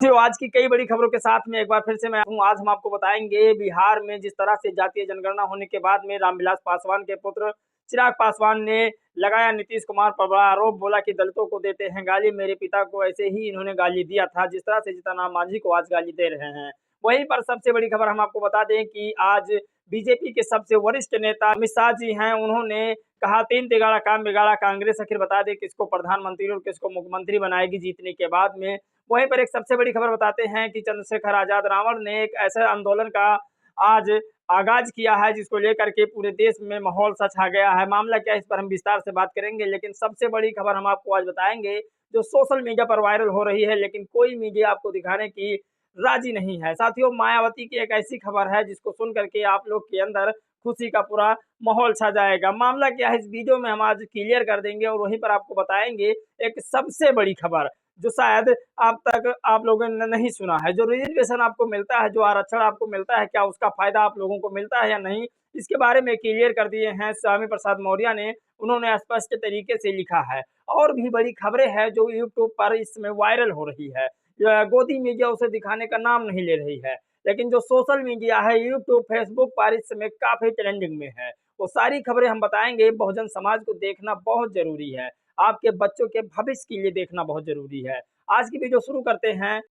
तो आज की कई बड़ी खबरों के साथ में एक बार फिर से मैं हूँ। आज हम आपको बताएंगे बिहार में जिस तरह से जातीय जनगणना होने के बाद में रामविलास पासवान के पुत्र चिराग पासवान ने लगाया नीतीश कुमार पर बड़ा आरोप। बोला कि दलितों को देते हैं गाली, मेरे पिता को ऐसे ही इन्होंने गाली दिया था जिस तरह से जीतन राम मांझी को आज गाली दे रहे हैं। वहीं पर सबसे बड़ी खबर हम आपको बता दें कि आज बीजेपी के सबसे वरिष्ठ नेता अमित शाह जी हैं। उन्होंने कहा 3 तिगाड़ा काम बिगाड़ा कांग्रेस, आखिर बता दें किसको प्रधानमंत्री और किसको मुख्यमंत्री बनाएगी जीतने के बाद में। वहीं पर एक सबसे बड़ी खबर बताते हैं कि चंद्रशेखर आजाद रावण ने एक ऐसे आंदोलन का आज आगाज किया है जिसको लेकर के पूरे देश में माहौल सा छा गया है। मामला क्या है, इस पर हम विस्तार से बात करेंगे, लेकिन सबसे बड़ी खबर हम आपको आज बताएंगे जो सोशल मीडिया पर वायरल हो रही है, लेकिन कोई मीडिया आपको दिखाने की राजी नहीं है। साथियों, मायावती की एक ऐसी खबर है जिसको सुन करके आप लोग के अंदर खुशी का पूरा माहौल छा जाएगा। मामला क्या है, इस वीडियो में हम आज क्लियर कर देंगे और वहीं पर आपको बताएंगे एक सबसे बड़ी खबर जो शायद आप लोगों ने नहीं सुना है। जो रिजर्वेशन आपको मिलता है, जो आरक्षण आपको मिलता है, क्या उसका फायदा आप लोगों को मिलता है या नहीं, इसके बारे में क्लियर कर दिए हैं स्वामी प्रसाद मौर्य ने। उन्होंने स्पष्ट तरीके से लिखा है। और भी बड़ी खबरें हैं जो यूट्यूब पर इस समय वायरल हो रही है। गोदी मीडिया उसे दिखाने का नाम नहीं ले रही है, लेकिन जो सोशल मीडिया है यूट्यूब फेसबुक पर इस समय काफी ट्रेंडिंग में है। वो सारी खबरें हम बताएंगे। बहुजन समाज को देखना बहुत जरूरी है, आपके बच्चों के भविष्य के लिए देखना बहुत जरूरी है। आज की वीडियो शुरू करते हैं।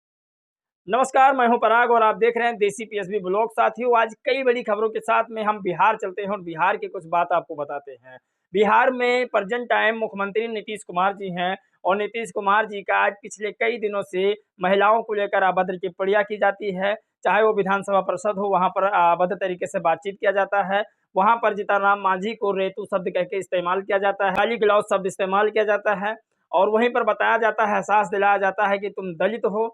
नमस्कार, मैं हूं पराग और आप देख रहे हैं देसी पीएसबी ब्लॉग। साथियों, आज कई बड़ी खबरों के साथ में हम बिहार चलते हैं और बिहार की कुछ बात आपको बताते हैं। बिहार में प्रेजेंट टाइम मुख्यमंत्री नीतीश कुमार जी हैं और नीतीश कुमार जी का आज पिछले कई दिनों से महिलाओं को लेकर अभद्र टिप्पणियां की जाती है। चाहे वो विधानसभा परिषद हो, वहां पर अभद्र तरीके से बातचीत किया जाता है। वहां पर जीतन राम मांझी को रेतू शब्द कह के इस्तेमाल किया जाता है, गाली गलौज शब्द इस्तेमाल किया जाता है और वहीं पर बताया जाता है, एहसास दिलाया जाता है कि तुम दलित हो।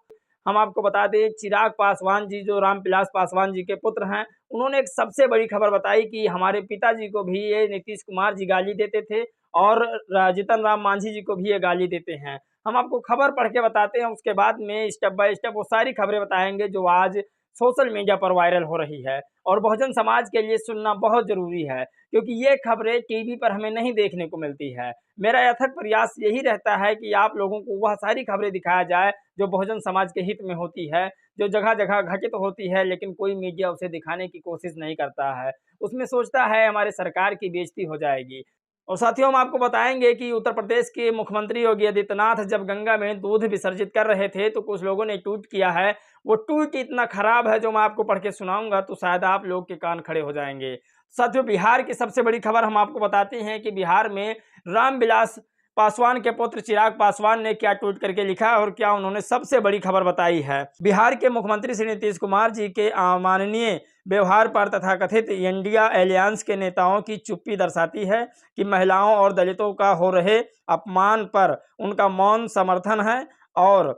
हम आपको बता दें, चिराग पासवान जी जो रामविलास पासवान जी के पुत्र हैं, उन्होंने एक सबसे बड़ी खबर बताई कि हमारे पिताजी को भी ये नीतीश कुमार जी गाली देते थे और जीतन राम मांझी जी को भी ये गाली देते हैं। हम आपको खबर पढ़ के बताते हैं, उसके बाद में स्टेप बाय स्टेप वो सारी खबरें बताएंगे जो आज सोशल मीडिया पर वायरल हो रही है और बहुजन समाज के लिए सुनना बहुत जरूरी है, क्योंकि ये खबरें टीवी पर हमें नहीं देखने को मिलती है। मेरा यथक प्रयास यही रहता है कि आप लोगों को वह सारी खबरें दिखाया जाए जो बहुजन समाज के हित में होती है, जो जगह जगह घटित होती है, लेकिन कोई मीडिया उसे दिखाने की कोशिश नहीं करता है। उसमें सोचता है हमारे सरकार की बेइज्जती हो जाएगी। और साथियों, हम आपको बताएंगे कि उत्तर प्रदेश के मुख्यमंत्री योगी आदित्यनाथ जब गंगा में दूध विसर्जित कर रहे थे तो कुछ लोगों ने ट्वीट किया है। वो ट्वीट इतना खराब है जो मैं आपको पढ़ के सुनाऊंगा तो शायद आप लोग के कान खड़े हो जाएंगे। साथियों, बिहार की सबसे बड़ी खबर हम आपको बताते हैं कि बिहार में रामविलास पासवान के पुत्र चिराग पासवान ने क्या ट्वीट करके लिखा है और क्या उन्होंने सबसे बड़ी खबर बताई है। बिहार के मुख्यमंत्री श्री नीतीश कुमार जी के अमानवीय व्यवहार पर तथाकथित इंडिया अलायंस के नेताओं की चुप्पी दर्शाती है कि महिलाओं और दलितों का हो रहे अपमान पर उनका मौन समर्थन है और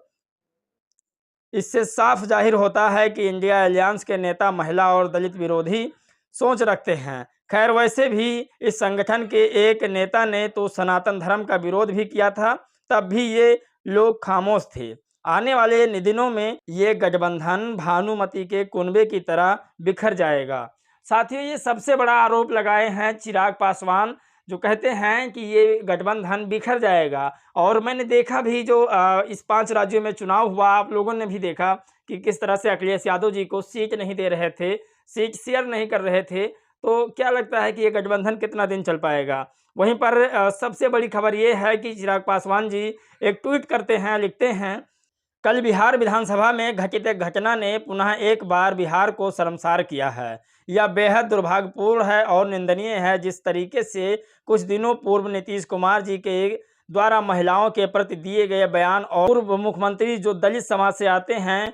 इससे साफ जाहिर होता है कि इंडिया अलायंस के नेता महिला और दलित विरोधी सोच रखते हैं। खैर, वैसे भी इस संगठन के एक नेता ने तो सनातन धर्म का विरोध भी किया था, तब भी ये लोग खामोश थे। आने वाले दिनों में ये गठबंधन भानुमति के कुनबे की तरह बिखर जाएगा। साथियों, ये सबसे बड़ा आरोप लगाए हैं चिराग पासवान, जो कहते हैं कि ये गठबंधन बिखर जाएगा। और मैंने देखा भी जो इस 5 राज्यों में चुनाव हुआ, आप लोगों ने भी देखा कि किस तरह से अखिलेश यादव जी को सीट नहीं दे रहे थे, सीट शेयर नहीं कर रहे थे। तो क्या लगता है कि ये गठबंधन कितना दिन चल पाएगा। वहीं पर सबसे बड़ी खबर ये है कि चिराग पासवान जी एक ट्वीट करते हैं, लिखते हैं, कल बिहार विधानसभा में घटित एक घटना ने पुनः एक बार बिहार को शर्मसार किया है। यह बेहद दुर्भाग्यपूर्ण है और निंदनीय है। जिस तरीके से कुछ दिनों पूर्व नीतीश कुमार जी के द्वारा महिलाओं के प्रति दिए गए बयान और पूर्व मुख्यमंत्री जो दलित समाज से आते हैं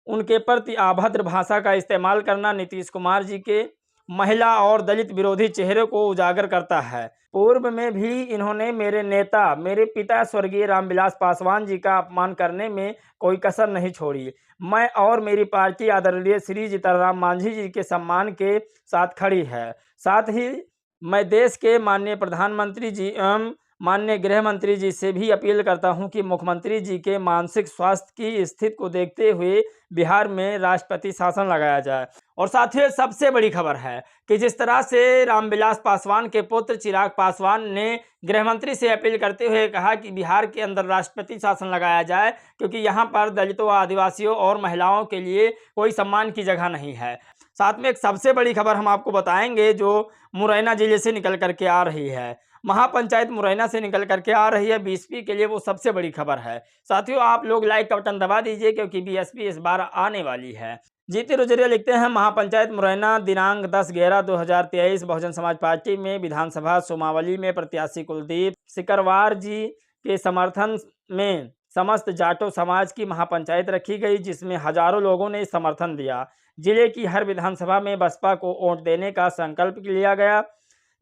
उनके प्रति अभद्र भाषा का इस्तेमाल करना नीतीश कुमार जी के महिला और दलित विरोधी चेहरे को उजागर करता है। पूर्व में भी इन्होंने मेरे नेता, मेरे पिता स्वर्गीय रामविलास पासवान जी का अपमान करने में कोई कसर नहीं छोड़ी। मैं और मेरी पार्टी आदरणीय श्री जीतन राम मांझी जी के सम्मान के साथ खड़ी है। साथ ही मैं देश के माननीय प्रधानमंत्री जी एवं माननीय गृह मंत्री जी से भी अपील करता हूं कि मुख्यमंत्री जी के मानसिक स्वास्थ्य की स्थिति को देखते हुए बिहार में राष्ट्रपति शासन लगाया जाए। और साथियों सबसे बड़ी खबर है कि जिस तरह से रामविलास पासवान के पुत्र चिराग पासवान ने गृह मंत्री से अपील करते हुए कहा कि बिहार के अंदर राष्ट्रपति शासन लगाया जाए, क्योंकि यहाँ पर दलितों, आदिवासियों और महिलाओं के लिए कोई सम्मान की जगह नहीं है। साथ में एक सबसे बड़ी खबर हम आपको बताएंगे जो मुरैना जिले से निकल करके आ रही है। महापंचायत मुरैना से निकल करके आ रही है बीएसपी के लिए, वो सबसे बड़ी खबर है। साथियों आप लोग लाइक का बटन दबा दीजिए, क्योंकि बीएसपी इस बार आने वाली है। जीती रुजरिया लिखते हैं, महापंचायत मुरैना दिनांक 10/11/2023 बहुजन समाज पार्टी में विधानसभा सोमावली में प्रत्याशी कुलदीप सिकरवार जी के समर्थन में समस्त जाटो समाज की महापंचायत रखी गई, जिसमें हजारों लोगों ने समर्थन दिया। जिले की हर विधानसभा में बसपा को वोट देने का संकल्प लिया गया,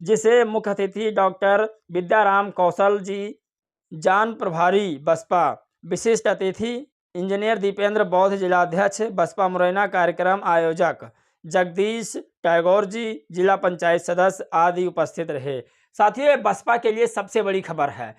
जिसे मुख्य अतिथि डॉक्टर विद्याराम कौशल जी, जान प्रभारी बसपा, विशिष्ट अतिथि इंजीनियर दीपेंद्र बौद्ध, जिलाध्यक्ष बसपा मुरैना, कार्यक्रम आयोजक जगदीश टैगोर जी, जिला पंचायत सदस्य आदि उपस्थित रहे। साथियों बसपा के लिए सबसे बड़ी खबर है।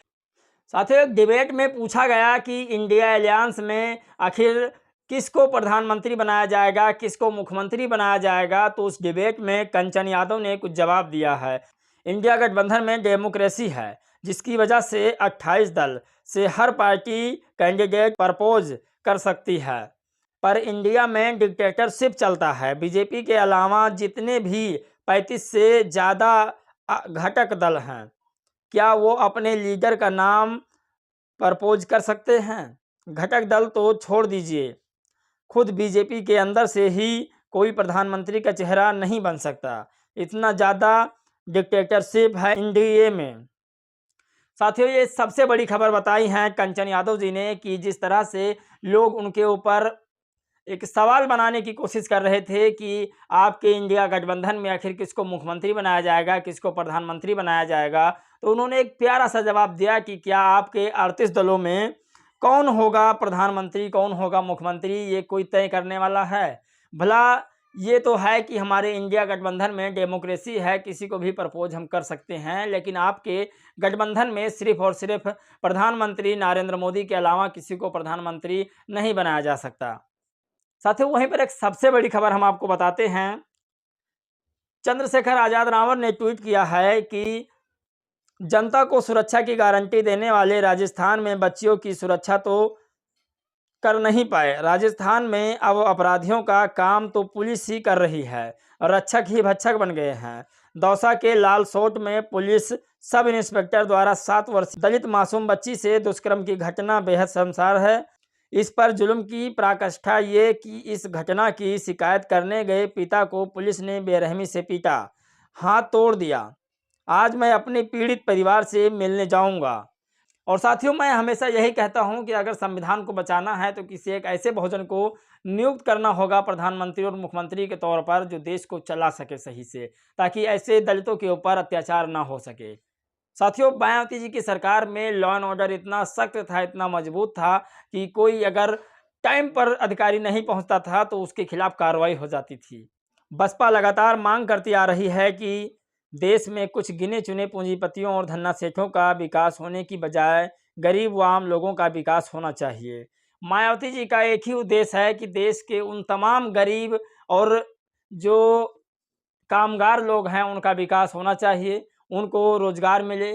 साथियों डिबेट में पूछा गया कि इंडिया अलायंस में आखिर किसको प्रधानमंत्री बनाया जाएगा, किसको मुख्यमंत्री बनाया जाएगा, तो उस डिबेट में कंचन यादव ने कुछ जवाब दिया है। इंडिया गठबंधन में डेमोक्रेसी है, जिसकी वजह से 28 दल से हर पार्टी कैंडिडेट प्रपोज कर सकती है, पर इंडिया में डिक्टेटरशिप चलता है। बीजेपी के अलावा जितने भी 35 से ज़्यादा घटक दल हैं, क्या वो अपने लीडर का नाम प्रपोज कर सकते हैं? घटक दल तो छोड़ दीजिए, खुद बीजेपी के अंदर से ही कोई प्रधानमंत्री का चेहरा नहीं बन सकता। इतना ज़्यादा डिक्टेटरशिप है एनडीए में। साथियों ये सबसे बड़ी खबर बताई है कंचन यादव जी ने कि जिस तरह से लोग उनके ऊपर एक सवाल बनाने की कोशिश कर रहे थे कि आपके इंडिया गठबंधन में आखिर किसको मुख्यमंत्री बनाया जाएगा, किसको प्रधानमंत्री बनाया जाएगा, तो उन्होंने एक प्यारा सा जवाब दिया कि क्या आपके 38 दलों में कौन होगा प्रधानमंत्री, कौन होगा मुख्यमंत्री, ये कोई तय करने वाला है? भला ये तो है कि हमारे इंडिया गठबंधन में डेमोक्रेसी है, किसी को भी प्रपोज हम कर सकते हैं, लेकिन आपके गठबंधन में सिर्फ और सिर्फ प्रधानमंत्री नरेंद्र मोदी के अलावा किसी को प्रधानमंत्री नहीं बनाया जा सकता। साथियों वहीं पर एक सबसे बड़ी खबर हम आपको बताते हैं। चंद्रशेखर आजाद रावत ने ट्वीट किया है कि जनता को सुरक्षा की गारंटी देने वाले राजस्थान में बच्चियों की सुरक्षा तो कर नहीं पाए। राजस्थान में अब अपराधियों का काम तो पुलिस ही कर रही है, रक्षक ही भक्षक बन गए हैं। दौसा के लालसोट में पुलिस सब इंस्पेक्टर द्वारा 7 वर्षीय दलित मासूम बच्ची से दुष्कर्म की घटना बेहद शर्मसार है। इस पर जुल्म की पराकाष्ठा ये कि इस घटना की शिकायत करने गए पिता को पुलिस ने बेरहमी से पीटा, हाथ तोड़ दिया। आज मैं अपने पीड़ित परिवार से मिलने जाऊंगा। और साथियों मैं हमेशा यही कहता हूं कि अगर संविधान को बचाना है तो किसी एक ऐसे बहुजन को नियुक्त करना होगा प्रधानमंत्री और मुख्यमंत्री के तौर पर, जो देश को चला सके सही से, ताकि ऐसे दलितों के ऊपर अत्याचार ना हो सके। साथियों मायावती जी की सरकार में लॉ एंड ऑर्डर इतना सख्त था, इतना मजबूत था कि कोई अगर टाइम पर अधिकारी नहीं पहुंचता था तो उसके खिलाफ कार्रवाई हो जाती थी। बसपा लगातार मांग करती आ रही है कि देश में कुछ गिने चुने पूंजीपतियों और धन्ना सेठों का विकास होने की बजाय गरीब व आम लोगों का विकास होना चाहिए। मायावती जी का एक ही उद्देश्य है कि देश के उन तमाम गरीब और जो कामगार लोग हैं उनका विकास होना चाहिए, उनको रोजगार मिले।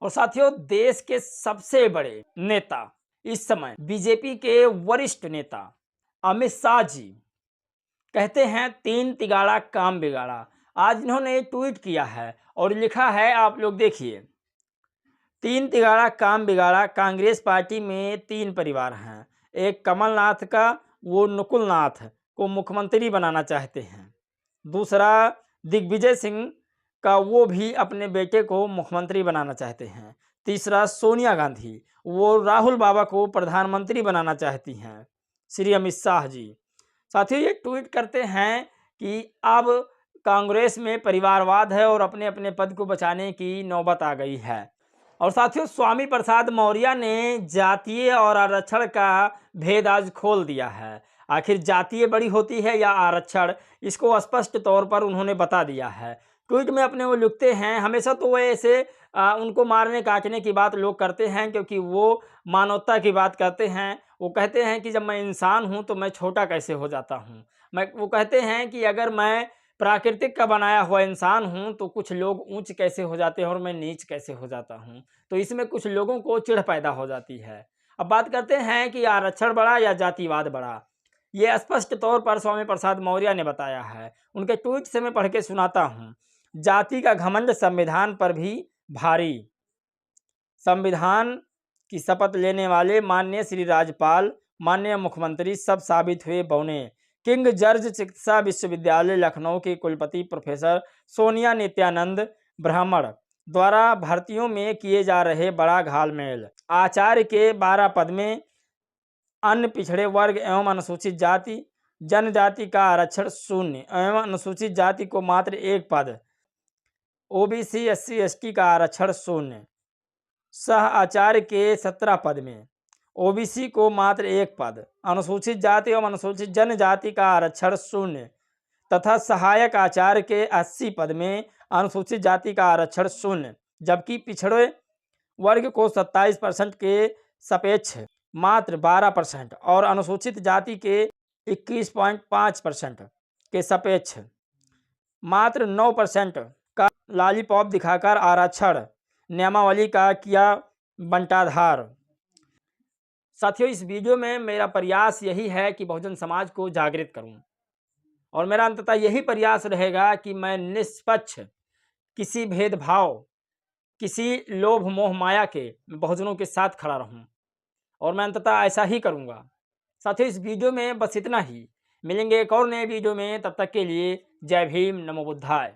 और साथियों देश के सबसे बड़े नेता इस समय बीजेपी के वरिष्ठ नेता अमित शाह जी कहते हैं 3 तिगाड़ा काम बिगाड़ा। आज इन्होंने ट्वीट किया है और लिखा है, आप लोग देखिए, 3 तिगाड़ा काम बिगाड़ा। कांग्रेस पार्टी में 3 परिवार हैं। एक कमलनाथ का, वो नकुलनाथ को मुख्यमंत्री बनाना चाहते हैं। दूसरा दिग्विजय सिंह का, वो भी अपने बेटे को मुख्यमंत्री बनाना चाहते हैं। तीसरा सोनिया गांधी, वो राहुल बाबा को प्रधानमंत्री बनाना चाहती हैं, श्री अमित शाह जी। साथियों ये ट्वीट करते हैं कि अब कांग्रेस में परिवारवाद है और अपने अपने पद को बचाने की नौबत आ गई है। और साथियों स्वामी प्रसाद मौर्य ने जातीय और आरक्षण का भेद आज खोल दिया है। आखिर जातीय बड़ी होती है या आरक्षण, इसको स्पष्ट तौर पर उन्होंने बता दिया है। ट्वीट में अपने वो लिखते हैं, हमेशा तो वो ऐसे उनको मारने काटने की बात लोग करते हैं क्योंकि वो मानवता की बात करते हैं, वो कहते हैं कि जब मैं इंसान हूँ तो मैं छोटा कैसे हो जाता हूँ। वो कहते हैं कि अगर मैं प्राकृतिक का बनाया हुआ इंसान हूँ तो कुछ लोग ऊंच कैसे हो जाते हैं और मैं नीच कैसे हो जाता हूँ। तो इसमें कुछ लोगों को चिढ़ पैदा हो जाती है। अब बात करते हैं कि आरक्षण बढ़ा या जातिवाद बढ़ा। ये स्पष्ट तौर पर स्वामी प्रसाद मौर्य ने बताया है। उनके ट्वीट से मैं पढ़ के सुनाता हूँ। जाति का घमंड संविधान पर भी भारी। संविधान की शपथ लेने वाले माननीय श्री राज्यपाल, माननीय मुख्यमंत्री सब साबित हुए बौने। किंग जॉर्ज चिकित्सा विश्वविद्यालय लखनऊ के कुलपति प्रोफेसर सोनिया नित्यानंद ब्राह्मण द्वारा भर्तियों में किए जा रहे बड़ा घालमेल। आचार्य के 12 पद में अन्य पिछड़े वर्ग एवं अनुसूचित जाति जनजाति का आरक्षण 0 एवं अनुसूचित जाति को मात्र 1 पद, ओबीसी SC ST का आरक्षण 0। सह आचार्य के 17 पद में ओबीसी को मात्र 1 पद, अनुसूचित जाति एवं अनुसूचित जनजाति का आरक्षण 0 तथा सहायक आचार्य के 80 पद में अनुसूचित जाति का आरक्षण 0, जबकि पिछड़े वर्ग को 27% के सापेक्ष मात्र 12% और अनुसूचित जाति के 21.5% के सापेक्ष मात्र 9% का लॉलीपॉप दिखाकर आरक्षण नियमावली का किया बंटाधार। साथियों, इस वीडियो में मेरा प्रयास यही है कि बहुजन समाज को जागृत करूं और मेरा अंततः यही प्रयास रहेगा कि मैं निष्पक्ष, किसी भेदभाव, किसी लोभ मोह माया के बहुजनों के साथ खड़ा रहूं और मैं अंततः ऐसा ही करूंगा। साथियों, इस वीडियो में बस इतना ही। मिलेंगे एक और नए वीडियो में, तब तक के लिए जय भीम, नमो बुद्धाय।